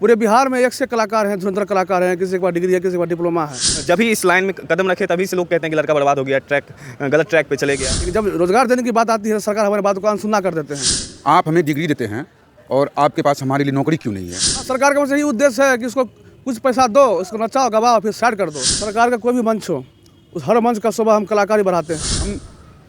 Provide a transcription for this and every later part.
पूरे बिहार में एक से कलाकार हैं, धुरंधर कलाकार हैं, किसी के पास डिग्री है, किसी के पास डिप्लोमा है। जब भी इस लाइन में कदम रखे तभी से लोग कहते हैं कि लड़का बर्बाद हो गया, गलत ट्रैक पे चले गया। लेकिन जब रोजगार देने की बात आती है तो सरकार हमारी बात को अनसुना कर देते हैं। आप हमें डिग्री देते हैं और आपके पास हमारे लिए नौकरी क्यों नहीं है? सरकार का बस यही उद्देश्य है कि उसको कुछ पैसा दो, उसको नचाओ गवाओ, फिर साइड कर दो। सरकार का कोई भी मंच हो, उस हर मंच का शोभा हम कलाकारी बढ़ाते हैं। हम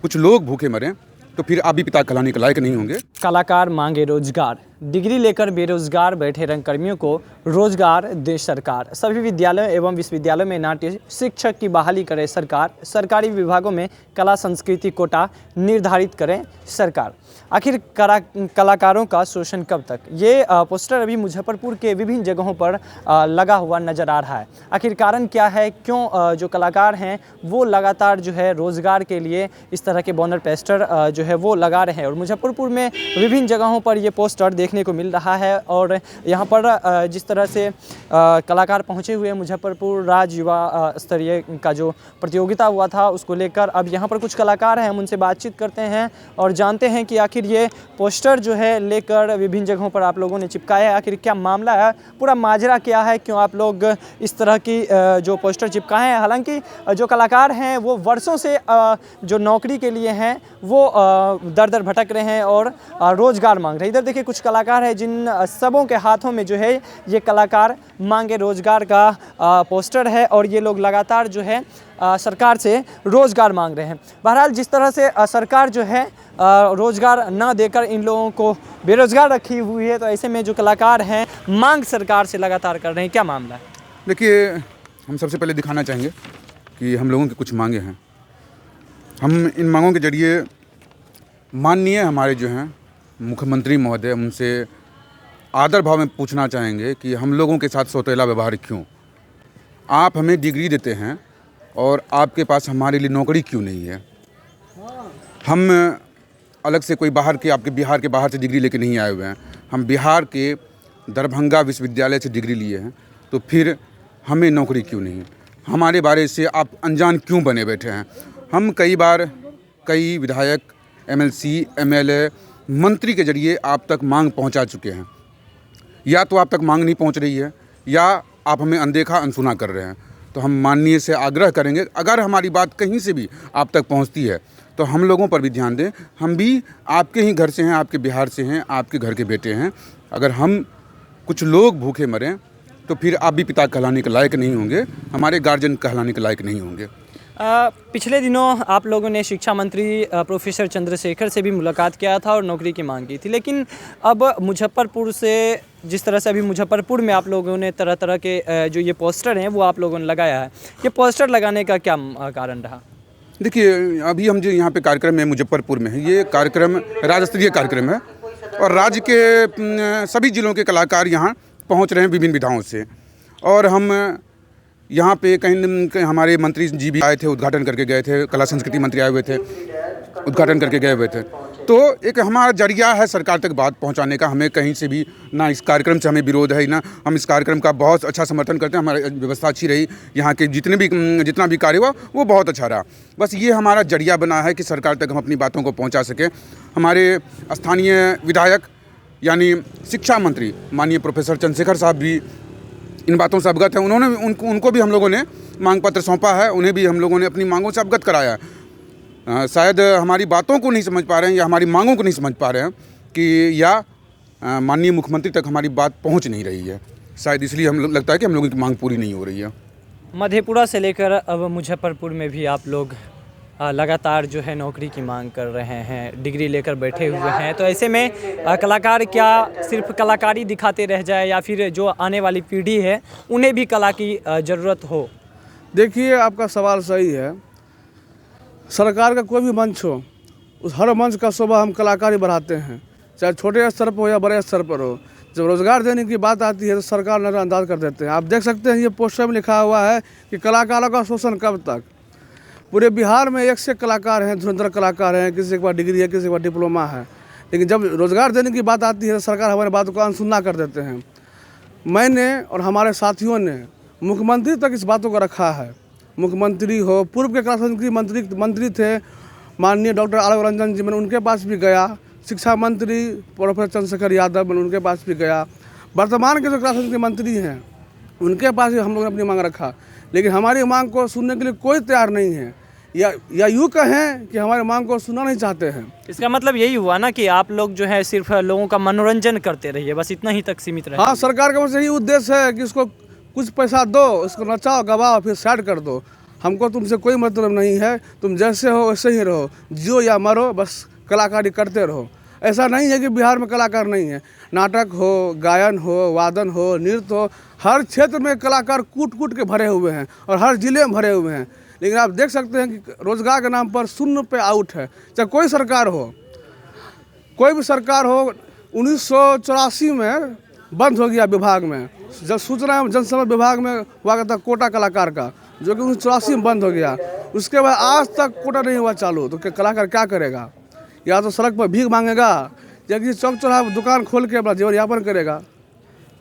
कुछ लोग भूखे मरें तो फिर आप भी पिता कहलाने के लायक नहीं होंगे। कलाकार मांगे रोजगार, डिग्री लेकर बेरोजगार बैठे रंगकर्मियों को रोजगार दे सरकार। सभी विद्यालयों एवं विश्वविद्यालयों में नाट्य शिक्षक की बहाली करे सरकार। सरकारी विभागों में कला संस्कृति कोटा निर्धारित करें सरकार। आखिर कलाकारों का शोषण कब तक? ये पोस्टर अभी मुजफ्फरपुर के विभिन्न जगहों पर लगा हुआ नज़र आ रहा है। आखिर कारण क्या है? क्यों जो कलाकार हैं वो लगातार जो है रोज़गार के लिए इस तरह के बैनर पोस्टर जो है वो लगा रहे हैं। और मुजफ्फरपुर में विभिन्न जगहों पर ये पोस्टर देखने को मिल रहा है। और यहाँ पर जिस तरह से कलाकार पहुँचे हुए मुजफ्फरपुर राज्य युवा स्तरीय का जो प्रतियोगिता हुआ था उसको लेकर अब यहाँ पर कुछ कलाकार हैं, हम उनसे बातचीत करते हैं और जानते हैं कि आखिर ये पोस्टर जो है लेकर विभिन्न जगहों पर आप लोगों ने चिपकाया है, आखिर क्या मामला है, पूरा माजरा क्या है, क्यों आप लोग इस तरह की जो पोस्टर चिपकाए हैं। हालांकि जो कलाकार हैं वो वर्षों से जो नौकरी के लिए हैं वो दर दर भटक रहे हैं और रोज़गार मांग रहे हैं। इधर देखिए कुछ कलाकार हैं जिन सबों के हाथों में जो है ये कलाकार मांगे रोज़गार का पोस्टर है और ये लोग लगातार जो है सरकार से रोज़गार मांग रहे हैं। बहरहाल जिस तरह से सरकार जो है रोज़गार ना देकर इन लोगों को बेरोज़गार रखी हुई है, तो ऐसे में जो कलाकार हैं मांग सरकार से लगातार कर रहे हैं। क्या मामला है? देखिए, हम सबसे पहले दिखाना चाहेंगे कि हम लोगों की कुछ मांगे हैं। हम इन मांगों के जरिए माननीय हमारे जो हैं मुख्यमंत्री महोदय, उनसे आदर भाव में पूछना चाहेंगे कि हम लोगों के साथ सौतेला व्यवहार क्यों? आप हमें डिग्री देते हैं और आपके पास हमारे लिए नौकरी क्यों नहीं है? हम अलग से कोई बाहर के, आपके बिहार के बाहर से डिग्री लेके नहीं आए हुए हैं। हम बिहार के दरभंगा विश्वविद्यालय से डिग्री लिए हैं, तो फिर हमें नौकरी क्यों नहीं है? हमारे बारे से आप अनजान क्यों बने बैठे हैं? हम कई बार कई विधायक, एमएलसी, एमएलए, मंत्री के जरिए आप तक मांग पहुंचा चुके हैं। या तो आप तक मांग नहीं पहुंच रही है या आप हमें अनदेखा अनसुना कर रहे हैं। तो हम माननीय से आग्रह करेंगे, अगर हमारी बात कहीं से भी आप तक पहुंचती है तो हम लोगों पर भी ध्यान दें। हम भी आपके ही घर से हैं, आपके बिहार से हैं, आपके घर के बेटे हैं। अगर हम कुछ लोग भूखे मरें तो फिर आप भी पिता कहलाने के लायक नहीं होंगे, हमारे गार्जियन कहलाने के लायक नहीं होंगे। पिछले दिनों आप लोगों ने शिक्षा मंत्री प्रोफेसर चंद्रशेखर से भी मुलाकात किया था और नौकरी की मांग की थी, लेकिन अब मुजफ्फरपुर से जिस तरह से अभी मुजफ्फरपुर में आप लोगों ने तरह तरह के जो ये पोस्टर हैं वो आप लोगों ने लगाया है, ये पोस्टर लगाने का क्या कारण रहा? देखिए, अभी हम जो यहाँ पे कार्यक्रम में मुजफ्फरपुर में है, ये कार्यक्रम राज्य स्तरीय कार्यक्रम है और राज्य के सभी जिलों के कलाकार यहाँ पहुँच रहे हैं विभिन्न विधाओं से। और हम यहाँ पे कहीं हमारे मंत्री जी भी आए थे, उद्घाटन करके गए थे, कला संस्कृति मंत्री आए हुए थे, उद्घाटन करके गए हुए थे। तो एक हमारा जरिया है सरकार तक बात पहुंचाने का। हमें कहीं से भी ना इस कार्यक्रम से हमें विरोध है, ना हम इस कार्यक्रम का बहुत अच्छा समर्थन करते हैं। हमारी व्यवस्था अच्छी रही, यहाँ के जितना भी कार्य हुआ वो बहुत अच्छा रहा। बस ये हमारा जरिया बना है कि सरकार तक हम अपनी बातों को पहुँचा सकें। हमारे स्थानीय विधायक यानी शिक्षा मंत्री माननीय प्रोफेसर चंद्रशेखर साहब भी इन बातों से अवगत हैं। उनको भी हम लोगों ने मांग पत्र सौंपा है, उन्हें भी हम लोगों ने अपनी मांगों से अवगत कराया है। शायद हमारी बातों को नहीं समझ पा रहे हैं या हमारी मांगों को नहीं समझ पा रहे हैं कि या माननीय मुख्यमंत्री तक हमारी बात पहुंच नहीं रही है। शायद इसलिए हम लगता है कि हम लोगों की मांग पूरी नहीं हो रही है। मधेपुरा से लेकर अब मुजफ्फरपुर में भी आप लोग लगातार जो है नौकरी की मांग कर रहे हैं, डिग्री लेकर बैठे हुए हैं, तो ऐसे में कलाकार क्या सिर्फ कलाकारी दिखाते रह जाए या फिर जो आने वाली पीढ़ी है उन्हें भी कला की ज़रूरत हो? देखिए, आपका सवाल सही है। सरकार का कोई भी मंच हो, उस हर मंच का शोभा हम कलाकारी बढ़ाते हैं, चाहे छोटे स्तर पर हो या बड़े स्तर पर हो। जब रोज़गार देने की बात आती है तो सरकार नज़रअंदाज कर देते हैं। आप देख सकते हैं ये पोस्टर में लिखा हुआ है कि कलाकारों का शोषण कब तक। पूरे बिहार में एक से कलाकार हैं, धुरंधर कलाकार हैं, किसी के पास डिग्री है, किसी के पास डिप्लोमा है। लेकिन जब रोज़गार देने की बात आती है तो सरकार हमारी बात को अनसुना कर देते हैं। मैंने और हमारे साथियों ने मुख्यमंत्री तक इस बातों को रखा है। मुख्यमंत्री हो, पूर्व के कला संस्कृति मंत्री थे माननीय डॉक्टर आलोक रंजन जी, मैंने उनके पास भी गया। शिक्षा मंत्री प्रोफेसर चंद्रशेखर यादव, मैंने उनके पास भी गया। वर्तमान के जो कला संस्कृति मंत्री हैं उनके पास भी हम लोगों ने अपनी मांग रखा, लेकिन हमारी मांग को सुनने के लिए कोई तैयार नहीं है, या यूँ कहें कि हमारी मांग को सुनना नहीं चाहते हैं। इसका मतलब यही हुआ ना कि आप लोग जो है सिर्फ लोगों का मनोरंजन करते रहिए, बस इतना ही तक सीमित रहे। हाँ, सरकार का बस यही उद्देश्य है कि इसको कुछ पैसा दो, इसको नचाओ गवाओ फिर साइड कर दो। हमको तुमसे कोई मतलब नहीं है, तुम जैसे हो वैसे ही रहो, जियो या मरो, बस कलाकारी करते रहो। ऐसा नहीं है कि बिहार में कलाकार नहीं है, नाटक हो, गायन हो, वादन हो, नृत्य हो, हर क्षेत्र में कलाकार कूट कूट के भरे हुए हैं और हर जिले में भरे हुए हैं। लेकिन आप देख सकते हैं कि रोजगार के नाम पर शून्य पे आउट है। चाहे कोई सरकार हो, कोई भी सरकार हो, 1984 में बंद हो गया विभाग में, जब सूचना एवं जनसंपर्क विभाग में हुआ था कोटा कलाकार का, जो कि 1984 में बंद हो गया। उसके बाद आज तक कोटा नहीं हुआ चालू, तो कलाकार क्या करेगा? या तो सड़क पर भीख मांगेगा या किसी चौक चौराहा दुकान खोल के अपना जीवन यापन करेगा।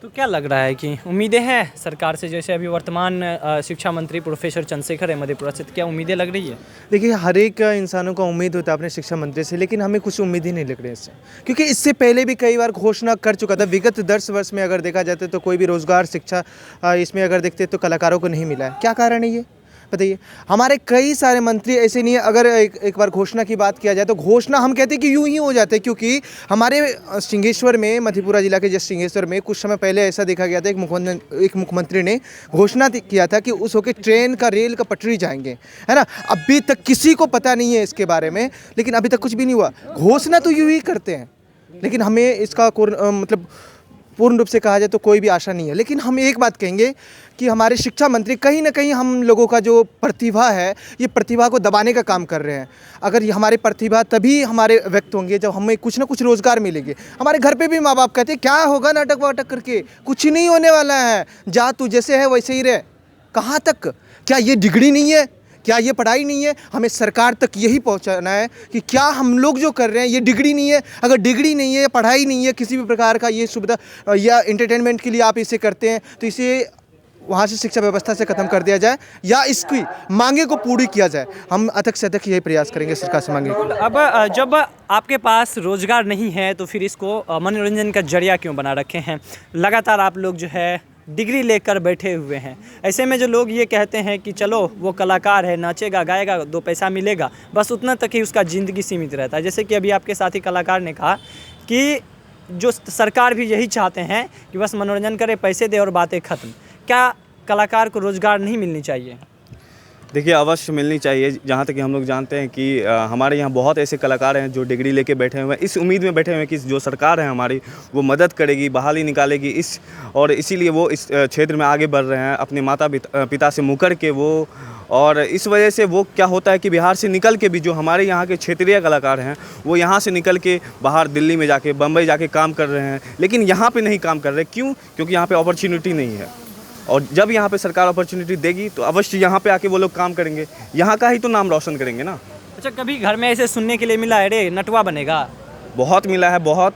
तो क्या लग रहा है कि उम्मीदें हैं सरकार से? जैसे अभी वर्तमान शिक्षा मंत्री प्रोफेसर चंद्रशेखर है मधेपुरा से, तो क्या उम्मीदें लग रही है? देखिए, हर एक इंसानों का उम्मीद होता है अपने शिक्षा मंत्री से, लेकिन हमें कुछ उम्मीद ही नहीं लग रही है इससे, क्योंकि इससे पहले भी कई बार घोषणा कर चुका था। विगत 10 वर्ष में अगर देखा जाता तो कोई भी रोजगार शिक्षा इसमें अगर देखते तो कलाकारों को नहीं मिला है। क्या कारण है ये बताइए? हमारे कई सारे मंत्री ऐसे नहीं है। अगर एक बार घोषणा की बात किया जाए तो घोषणा हम कहते हैं कि यूं ही हो जाते हैं, क्योंकि हमारे सिंहेश्वर में, मधेपुरा जिला के जस्ट सिंहेश्वर में कुछ समय पहले ऐसा देखा गया था, एक मुख्यमंत्री ने घोषणा किया था कि उस होके ट्रेन का, रेल का पटरी जाएंगे, है ना। अभी तक किसी को पता नहीं है इसके बारे में, लेकिन अभी तक कुछ भी नहीं हुआ। घोषणा तो यूं ही करते हैं, लेकिन हमें इसका मतलब पूर्ण रूप से कहा जाए तो कोई भी आशा नहीं है। लेकिन हम एक बात कहेंगे कि हमारे शिक्षा मंत्री कहीं ना कहीं हम लोगों का जो प्रतिभा है, ये प्रतिभा को दबाने का काम कर रहे हैं। अगर ये हमारी प्रतिभा तभी हमारे व्यक्त होंगे जब हमें कुछ ना कुछ रोज़गार मिलेंगे। हमारे घर पे भी माँ बाप कहते हैं क्या होगा नाटक वाटक करके, कुछ नहीं होने वाला है, जा तू जैसे है वैसे ही रहे। कहाँ तक? क्या ये डिग्री नहीं है? क्या ये पढ़ाई नहीं है? हमें सरकार तक यही पहुंचाना है कि क्या हम लोग जो कर रहे हैं ये डिग्री नहीं है? अगर डिग्री नहीं है, पढ़ाई नहीं है, किसी भी प्रकार का ये सुविधा या एंटरटेनमेंट के लिए आप इसे करते हैं, तो इसे वहाँ से शिक्षा व्यवस्था से ख़त्म कर दिया जाए या इसकी मांगे को पूरी किया जाए। हम अधिक से अधिक यही प्रयास करेंगे सरकार से मांगे। अब जब आपके पास रोजगार नहीं है तो फिर इसको मनोरंजन का जरिया क्यों बना रखे हैं? लगातार आप लोग जो है डिग्री लेकर बैठे हुए हैं। ऐसे में जो लोग ये कहते हैं कि चलो वो कलाकार है, नाचेगा गाएगा, 2 पैसा मिलेगा, बस उतना तक ही उसका ज़िंदगी सीमित रहता है। जैसे कि अभी आपके साथी कलाकार ने कहा कि जो सरकार भी यही चाहते हैं कि बस मनोरंजन करे, पैसे दे और बातें ख़त्म। क्या कलाकार को रोज़गार नहीं मिलनी चाहिए? देखिए, अवश्य मिलनी चाहिए। जहाँ तक कि हम लोग जानते हैं कि हमारे यहाँ बहुत ऐसे कलाकार हैं जो डिग्री लेके बैठे हुए हैं, इस उम्मीद में बैठे हुए हैं कि जो सरकार है हमारी वो मदद करेगी, बहाली निकालेगी और इसीलिए वो इस क्षेत्र में आगे बढ़ रहे हैं अपने माता पिता से मुकर के वो। और इस वजह से वो क्या होता है कि बिहार से निकल के भी जो हमारे यहाँ के क्षेत्रीय कलाकार हैं वो यहाँ से निकल के बाहर दिल्ली में जाके, बम्बई जाके काम कर रहे हैं, लेकिन यहाँ पे नहीं काम कर रहे। क्यों? क्योंकि यहाँ पे अपॉर्चुनिटी नहीं है। और जब यहाँ पे सरकार अपॉर्चुनिटी देगी तो अवश्य यहाँ पे आके वो लोग काम करेंगे, यहाँ का ही तो नाम रोशन करेंगे ना। अच्छा, कभी घर में ऐसे सुनने के लिए मिला है रे नटवा बनेगा? बहुत मिला है, बहुत।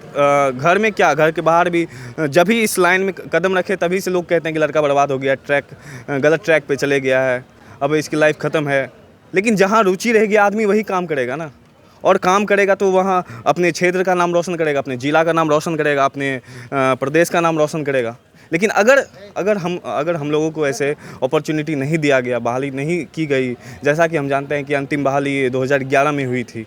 घर में क्या, घर के बाहर भी जब भी इस लाइन में कदम रखे तभी से लोग कहते हैं कि लड़का बर्बाद हो गया, गलत ट्रैक पे चले गया है, अब इसकी लाइफ ख़त्म है। लेकिन जहाँ रुचि रहेगी आदमी वही काम करेगा ना, और काम करेगा तो वहाँ अपने क्षेत्र का नाम रोशन करेगा, अपने ज़िला का नाम रोशन करेगा, अपने प्रदेश का नाम रोशन करेगा। लेकिन अगर हम लोगों को ऐसे अपॉर्चुनिटी नहीं दिया गया, बहाली नहीं की गई, जैसा कि हम जानते हैं कि अंतिम बहाली 2011 में हुई थी,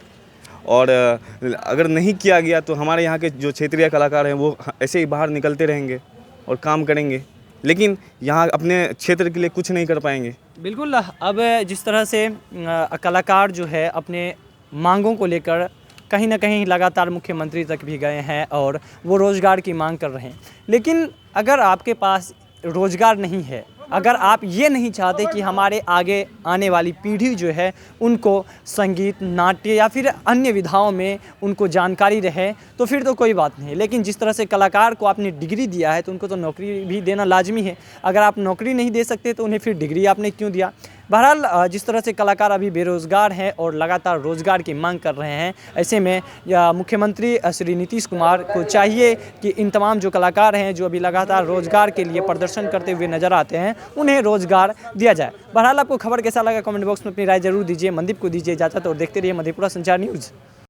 और अगर नहीं किया गया तो हमारे यहाँ के जो क्षेत्रीय कलाकार हैं वो ऐसे ही बाहर निकलते रहेंगे और काम करेंगे, लेकिन यहाँ अपने क्षेत्र के लिए कुछ नहीं कर पाएंगे। बिल्कुल। अब जिस तरह से कलाकार जो है अपने मांगों को लेकर कहीं ना कहीं लगातार मुख्यमंत्री तक भी गए हैं और वो रोज़गार की मांग कर रहे हैं, लेकिन अगर आपके पास रोज़गार नहीं है, अगर आप ये नहीं चाहते कि हमारे आगे आने वाली पीढ़ी जो है उनको संगीत, नाट्य या फिर अन्य विधाओं में उनको जानकारी रहे, तो फिर तो कोई बात नहीं। लेकिन जिस तरह से कलाकार को आपने डिग्री दिया है तो उनको तो नौकरी भी देना लाजमी है। अगर आप नौकरी नहीं दे सकते तो उन्हें फिर डिग्री आपने क्यों दिया? बहरहाल जिस तरह से कलाकार अभी बेरोज़गार हैं और लगातार रोज़गार की मांग कर रहे हैं, ऐसे में मुख्यमंत्री श्री नीतीश कुमार को चाहिए कि इन तमाम जो कलाकार हैं जो अभी लगातार रोज़गार के लिए प्रदर्शन करते हुए नज़र आते हैं, उन्हें रोज़गार दिया जाए। बहरहाल आपको खबर कैसा लगा कमेंट बॉक्स में अपनी राय जरूर दीजिए। मनदीप को दीजिए इजाज़त और देखते रहिए मधेपुरा संचार न्यूज़।